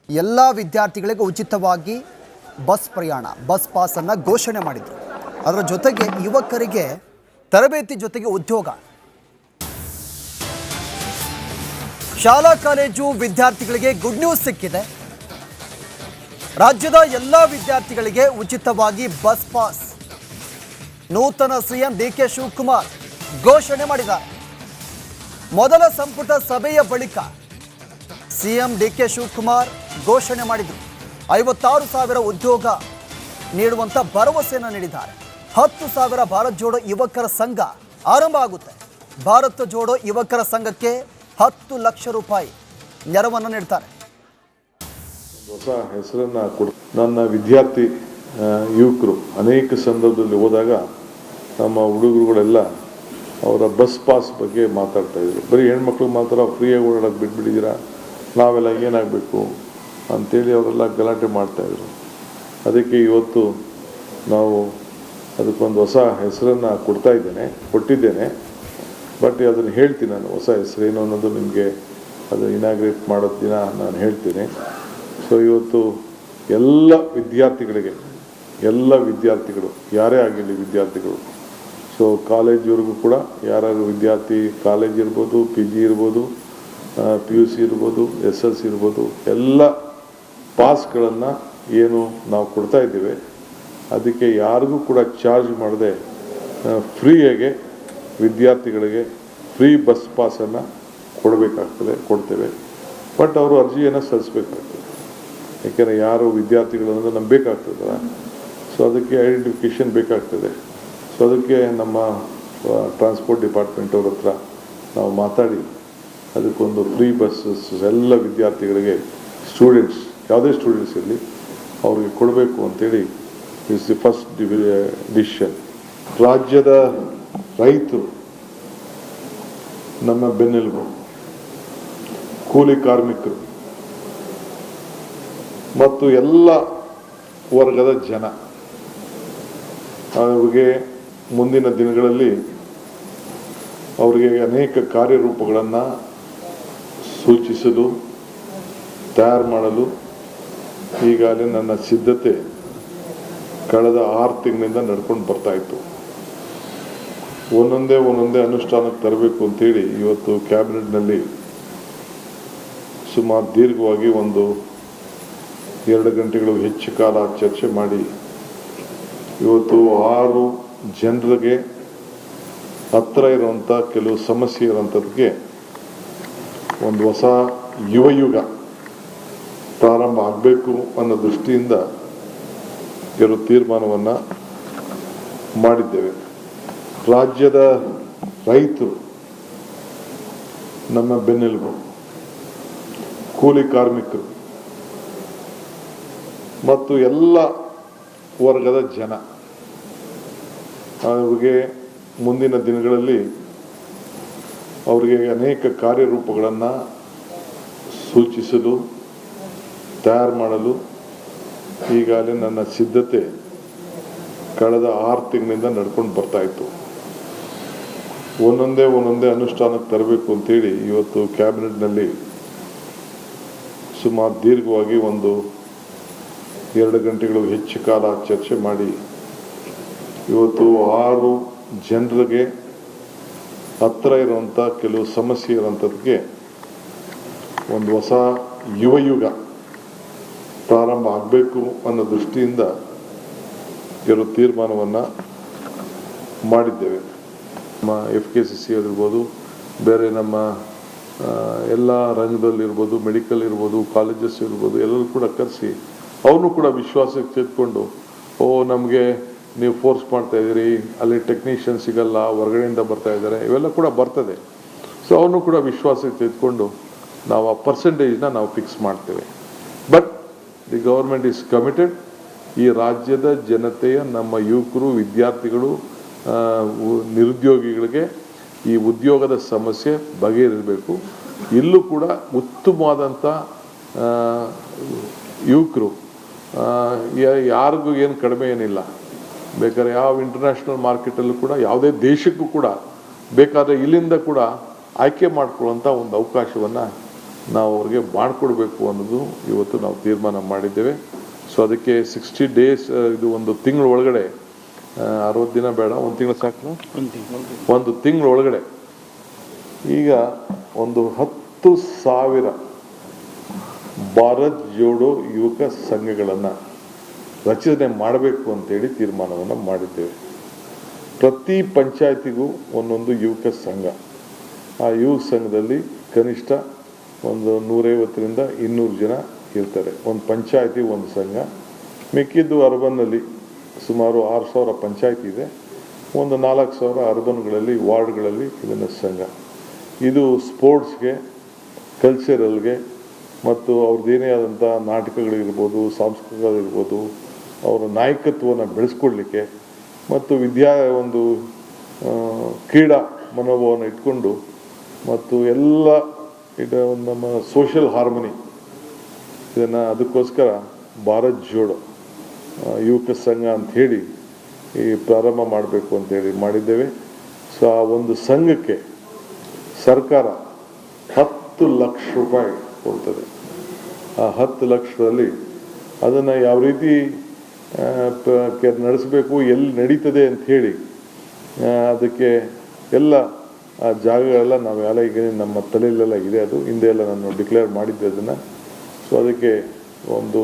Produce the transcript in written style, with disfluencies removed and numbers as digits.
ಎಲ್ಲ ವಿದ್ಯಾರ್ಥಿಗಳಿಗೆ ಉಚಿತವಾಗಿ ಬಸ್ ಪ್ರಯಾಣ, ಬಸ್ ಪಾಸನ್ನು ಘೋಷಣೆ ಮಾಡಿದರು. ಅದರ ಜೊತೆಗೆ ಯುವಕರಿಗೆ ತರಬೇತಿ ಜೊತೆಗೆ ಉದ್ಯೋಗ. ಶಾಲಾ ಕಾಲೇಜು ವಿದ್ಯಾರ್ಥಿಗಳಿಗೆ ಗುಡ್ ನ್ಯೂಸ್ ಸಿಕ್ಕಿದೆ. ರಾಜ್ಯದ ಎಲ್ಲ ವಿದ್ಯಾರ್ಥಿಗಳಿಗೆ ಉಚಿತವಾಗಿ ಬಸ್ ಪಾಸ್ ನೂತನ ಸಿಎಂ ಡಿ.ಕೆ. ಶಿವಕುಮಾರ್ ಘೋಷಣೆ ಮಾಡಿದ್ದಾರೆ. ಮೊದಲ ಸಂಪುಟ ಸಭೆಯ ಬಳಿಕ ಸಿಎಂ ಡಿ.ಕೆ. ಶಿವಕುಮಾರ್ ಘೋಷಣೆ ಮಾಡಿದರು. 56,000 ಉದ್ಯೋಗ ನೀಡುವಂಥ ಭರವಸೆಯನ್ನು ನೀಡಿದ್ದಾರೆ. 10,000 ಭಾರತ್ ಜೋಡೋ ಯುವಕರ ಸಂಘ ಆರಂಭ ಆಗುತ್ತೆ. ಭಾರತ ಜೋಡೋ ಯುವಕರ ಸಂಘಕ್ಕೆ 10 ಲಕ್ಷ ರೂಪಾಯಿ ನೆರವನ್ನು ನೀಡ್ತಾರೆ. ಹೊಸ ಹೆಸರನ್ನು ನನ್ನ ವಿದ್ಯಾರ್ಥಿ ಯುವಕರು ಅನೇಕ ಸಂದರ್ಭದಲ್ಲಿ ಹೋದಾಗ ನಮ್ಮ ಹುಡುಗರುಗಳೆಲ್ಲ ಅವರ ಬಸ್ ಪಾಸ್ ಬಗ್ಗೆ ಮಾತಾಡ್ತಾ ಇದ್ರು. ಬರೀ ಹೆಣ್ಮಕ್ಳು ಮಾತ್ರ ಫ್ರೀಯಾಗಿ ಓಡಾಡೋದು ಬಿಟ್ಬಿಟ್ಟಿದ್ದೀರಾ, ನಾವೆಲ್ಲ ಏನಾಗಬೇಕು ಅಂಥೇಳಿ ಅವರೆಲ್ಲ ಗಲಾಟೆ ಮಾಡ್ತಾಯಿದ್ರು. ಅದಕ್ಕೆ ಇವತ್ತು ನಾವು ಅದಕ್ಕೊಂದು ಹೊಸ ಹೆಸರನ್ನು ಕೊಟ್ಟಿದ್ದೇನೆ. ಬಟ್ ಅದನ್ನು ಹೇಳ್ತೀನಿ, ನಾನು ಹೊಸ ಹೆಸರೇನು ಅನ್ನೋದು ನಿಮಗೆ ಅದು ಇನಾಗ್ರೇಟ್ ಮಾಡೋ ದಿನ ನಾನು ಹೇಳ್ತೀನಿ. ಸೊ ಇವತ್ತು ಎಲ್ಲ ವಿದ್ಯಾರ್ಥಿಗಳು ಯಾರೇ ಆಗಿರಲಿ ವಿದ್ಯಾರ್ಥಿಗಳು, ಸೊ ಕಾಲೇಜಿವರೆಗೂ ಕೂಡ ಯಾರು ವಿದ್ಯಾರ್ಥಿ, ಕಾಲೇಜ್ ಇರ್ಬೋದು, PG ಇರ್ಬೋದು, PUC ಇರ್ಬೋದು, SLC ಇರ್ಬೋದು, ಎಲ್ಲ ಪಾಸ್ಗಳನ್ನು ಏನು ನಾವು ಕೊಡ್ತಾ ಇದ್ದೇವೆ ಅದಕ್ಕೆ ಯಾರಿಗೂ ಕೂಡ ಚಾರ್ಜ್ ಮಾಡದೆ ಫ್ರೀಯಾಗೆ ವಿದ್ಯಾರ್ಥಿಗಳಿಗೆ ಫ್ರೀ ಬಸ್ ಪಾಸನ್ನು ಕೊಡ್ತೇವೆ. ಬಟ್ ಅವರು ಅರ್ಜಿಯನ್ನು ಸಲ್ಲಿಸಬೇಕಾಗ್ತದೆ. ಯಾಕೆಂದರೆ ಯಾರು ವಿದ್ಯಾರ್ಥಿಗಳನ್ನೋದು ನಮ್ಗೆ ಬೇಕಾಗ್ತದಲ್ಲ, ಸೊ ಅದಕ್ಕೆ ಐಡೆಂಟಿಫಿಕೇಷನ್ ಬೇಕಾಗ್ತದೆ. ಸೊ ಅದಕ್ಕೆ ನಮ್ಮ ಟ್ರಾನ್ಸ್ಪೋರ್ಟ್ ಡಿಪಾರ್ಟ್ಮೆಂಟ್ ಅವ್ರ ಹತ್ರ ನಾವು ಮಾತಾಡಿ ಅದಕ್ಕೊಂದು ಫ್ರೀ ಬಸ್ಸಸ್ ಎಲ್ಲ ವಿದ್ಯಾರ್ಥಿಗಳಿಗೆ, ಸ್ಟೂಡೆಂಟ್ಸ್ ಯಾವುದೇ ಸ್ಟೂಡೆಂಟ್ಸ್ ಇರಲಿ ಅವ್ರಿಗೆ ಕೊಡಬೇಕು ಅಂತೇಳಿ ಇಸ್ ದಿ ಫಸ್ಟ್ ಡಿಸಿಷನ್. ರಾಜ್ಯದ ರೈತರು ನಮ್ಮ ಬೆನ್ನೆಲುಬು, ಕೂಲಿ ಕಾರ್ಮಿಕರು ಮತ್ತು ಎಲ್ಲ ವರ್ಗದ ಜನ, ಅವ್ರಿಗೆ ಮುಂದಿನ ದಿನಗಳಲ್ಲಿ ಅವರಿಗೆ ಅನೇಕ ಕಾರ್ಯರೂಪಗಳನ್ನು ಸೂಚಿಸಲು, ತಯಾರು ಮಾಡಲು ಈಗಾಗಲೇ ನನ್ನ ಸಿದ್ಧತೆ ಕಳೆದ 6 ತಿಂಗಳಿಂದ ನಡ್ಕೊಂಡು ಬರ್ತಾಯಿತ್ತು. ಒಂದೊಂದೇ ಅನುಷ್ಠಾನಕ್ಕೆ ತರಬೇಕು ಅಂತೇಳಿ ಇವತ್ತು ಕ್ಯಾಬಿನೆಟ್ನಲ್ಲಿ ಸುಮಾರು ದೀರ್ಘವಾಗಿ 2 ಗಂಟೆಗಳು ಹೆಚ್ಚು ಕಾಲ ಚರ್ಚೆ ಮಾಡಿ ಇವತ್ತು 6 ಜನರಿಗೆ ಹತ್ತಿರ ಇರುವಂಥ ಕೆಲವು ಸಮಸ್ಯೆ ಇರೋಂಥದ್ದಕ್ಕೆ ಒಂದು ಹೊಸ ಯುವಯುಗ ಪ್ರಾರಂಭ ಆಗಬೇಕು ಅನ್ನೋ ದೃಷ್ಟಿಯಿಂದ ಕೆಲವು ತೀರ್ಮಾನವನ್ನು ಮಾಡಿದ್ದೇವೆ. ರಾಜ್ಯದ ರೈತರು ನಮ್ಮ ಬೆನ್ನೆಲುಬು, ಕೂಲಿ ಕಾರ್ಮಿಕರು ಮತ್ತು ಎಲ್ಲ ವರ್ಗದ ಜನ, ಅವ್ರಿಗೆ ಮುಂದಿನ ದಿನಗಳಲ್ಲಿ ಅವರಿಗೆ ಅನೇಕ ಕಾರ್ಯರೂಪಗಳನ್ನು ಸೂಚಿಸಲು, ತಯಾರು ಮಾಡಲು ಈಗಾಗಲೇ ನನ್ನ ಸಿದ್ಧತೆ ಕಳೆದ 6 ತಿಂಗಳಿಂದ ನಡ್ಕೊಂಡು ಬರ್ತಾಯಿತ್ತು. ಒಂದೊಂದೇ ಅನುಷ್ಠಾನಕ್ಕೆ ತರಬೇಕು ಅಂತೇಳಿ ಇವತ್ತು ಕ್ಯಾಬಿನೆಟ್ನಲ್ಲಿ ಸುಮಾರು ದೀರ್ಘವಾಗಿ 2 ಗಂಟೆಗಳು ಹೆಚ್ಚು ಕಾಲ ಚರ್ಚೆ ಮಾಡಿ ಇವತ್ತು 6 ಜನರಿಗೆ ಹತ್ತಿರ ಇರುವಂಥ ಕೆಲವು ಸಮಸ್ಯೆ ಇರೋಂಥದ್ದಕ್ಕೆ ಒಂದು ಹೊಸ ಯುವಯುಗ ಪ್ರಾರಂಭ ಆಗಬೇಕು ಅನ್ನೋ ದೃಷ್ಟಿಯಿಂದ ಕೆಲವು ತೀರ್ಮಾನವನ್ನು ಮಾಡಿದ್ದೇವೆ. ನಮ್ಮ FKCC ಇರ್ಬೋದು, ಬೇರೆ ನಮ್ಮ ಎಲ್ಲ ರಂಗದಲ್ಲಿರ್ಬೋದು, ಮೆಡಿಕಲ್ ಇರ್ಬೋದು, ಕಾಲೇಜಸ್ ಇರ್ಬೋದು, ಎಲ್ಲರೂ ಕೂಡ ಕರೆಸಿ ಅವನು ಕೂಡ ವಿಶ್ವಾಸಕ್ಕೆ ತೆಗೆದುಕೊಂಡು, ನಮಗೆ ನೀವು ಫೋರ್ಸ್ ಮಾಡ್ತಾ ಇದ್ದೀರಿ, ಅಲ್ಲಿ ಟೆಕ್ನಿಷಿಯನ್ ಸಿಗಲ್ಲ, ಹೊರಗಡೆಯಿಂದ ಬರ್ತಾ ಇದ್ದಾರೆ, ಇವೆಲ್ಲ ಕೂಡ ಬರ್ತದೆ. ಸೊ ಅವನು ಕೂಡ ವಿಶ್ವಾಸಕ್ಕೆ ತೆಗೆದುಕೊಂಡು ನಾವು ಆ ಪರ್ಸೆಂಟೇಜ್ನ ನಾವು ಫಿಕ್ಸ್ ಮಾಡ್ತೇವೆ. But the government is committed. ಈ ರಾಜ್ಯದ ಜನತೆಯ, ನಮ್ಮ ಯುವಕರು, ವಿದ್ಯಾರ್ಥಿಗಳು, ನಿರುದ್ಯೋಗಿಗಳಿಗೆ ಈ ಉದ್ಯೋಗದ ಸಮಸ್ಯೆ ಬಗೆಹರಿಸಬೇಕು. ಇಲ್ಲೂ ಕೂಡ ಉತ್ತಮವಾದಂಥ ಯುವಕರು, ಯಾರಿಗೂ ಏನು ಕಡಿಮೆ ಏನಿಲ್ಲ, ಬೇಕಾದ್ರೆ ಯಾವ ಇಂಟರ್ನ್ಯಾಷನಲ್ ಮಾರ್ಕೆಟಲ್ಲೂ ಕೂಡ ಯಾವುದೇ ದೇಶಕ್ಕೂ ಕೂಡ ಬೇಕಾದರೆ ಇಲ್ಲಿಂದ ಕೂಡ ಆಯ್ಕೆ ಮಾಡ್ಕೊಳ್ಳುವಂಥ ಒಂದು ಅವಕಾಶವನ್ನು ನಾವು ಅವ್ರಿಗೆ ಮಾಡಿಕೊಡ್ಬೇಕು ಅನ್ನೋದು ಇವತ್ತು ನಾವು ತೀರ್ಮಾನ ಮಾಡಿದ್ದೇವೆ. ಸೊ ಅದಕ್ಕೆ 60 days, ಇದು ಒಂದು ತಿಂಗಳ ಒಳಗಡೆ, 60 ದಿನ ಬೇಡ, ಒಂದು ತಿಂಗಳು ಸಾಕು, ಒಂದು ತಿಂಗಳ ಒಳಗಡೆ ಈಗ ಒಂದು 10,000 ಭಾರತ್ ಜೋಡೋ ಯುವಕ ಸಂಘಗಳನ್ನು ರಚನೆ ಮಾಡಬೇಕು ಅಂತೇಳಿ ತೀರ್ಮಾನವನ್ನು ಮಾಡಿದ್ದೇವೆ. ಪ್ರತಿ ಪಂಚಾಯತಿಗೂ ಒಂದೊಂದು ಯುವಕ ಸಂಘ, ಆ ಯುವಕ ಸಂಘದಲ್ಲಿ ಕನಿಷ್ಠ ಒಂದು 150ರಿಂದ 200 ಜನ ಇರ್ತಾರೆ. ಒಂದು ಪಂಚಾಯತಿ ಒಂದು ಸಂಘ, ಮಿಕ್ಕಿದ್ದು ಅರ್ಬನ್ನಲ್ಲಿ ಸುಮಾರು 6,000 ಪಂಚಾಯತಿ ಇದೆ, ಒಂದು 4,000 ಅರ್ಬನ್ಗಳಲ್ಲಿ ವಾರ್ಡ್ಗಳಲ್ಲಿ ಇದನ್ನು ಸಂಘ. ಇದು ಸ್ಪೋರ್ಟ್ಸ್ಗೆ, ಕಲ್ಚರಲ್ಗೆ ಮತ್ತು ಅವ್ರದ್ದೇನೇ ಆದಂಥ ನಾಟಕಗಳಿರ್ಬೋದು, ಸಾಂಸ್ಕೃತಿಕಗಳಿರ್ಬೋದು, ಅವರ ನಾಯಕತ್ವವನ್ನು ಬೆಳೆಸ್ಕೊಡ್ಲಿಕ್ಕೆ ಮತ್ತು ಒಂದು ಕ್ರೀಡಾ ಮನೋಭಾವನ ಇಟ್ಕೊಂಡು ಮತ್ತು ಎಲ್ಲ ಇದು ನಮ್ಮ ಸೋಷಿಯಲ್ ಹಾರ್ಮನಿ ಇದನ್ನು ಅದಕ್ಕೋಸ್ಕರ ಭಾರತ್ ಜೋಡೋ ಯುವಕ ಸಂಘ ಅಂಥೇಳಿ ಈ ಪ್ರಾರಂಭ ಮಾಡಬೇಕು ಅಂತೇಳಿ ಮಾಡಿದ್ದೇವೆ. ಸೊ ಆ ಒಂದು ಸಂಘಕ್ಕೆ ಸರ್ಕಾರ 10 ಲಕ್ಷ ರೂಪಾಯಿ ಕೊಡ್ತದೆ. ಆ 10 ಲಕ್ಷದಲ್ಲಿ ಅದನ್ನು ಯಾವ ರೀತಿ ನಡೆಸಬೇಕು, ಎಲ್ಲಿ ನಡೀತದೆ ಅಂಥೇಳಿ ಅದಕ್ಕೆ ಎಲ್ಲ ಆ ಜಾಗಗಳೆಲ್ಲ ನಾವೆಲ್ಲ ಈಗ ನಮ್ಮ ತಲೆಯಲ್ಲೆಲ್ಲ ಇದೆ. ಅದು ಹಿಂದೆ ಎಲ್ಲ ನಾನು ಡಿಕ್ಲೇರ್ ಮಾಡಿದ್ದೆ ಅದನ್ನು. ಸೊ ಅದಕ್ಕೆ ಒಂದು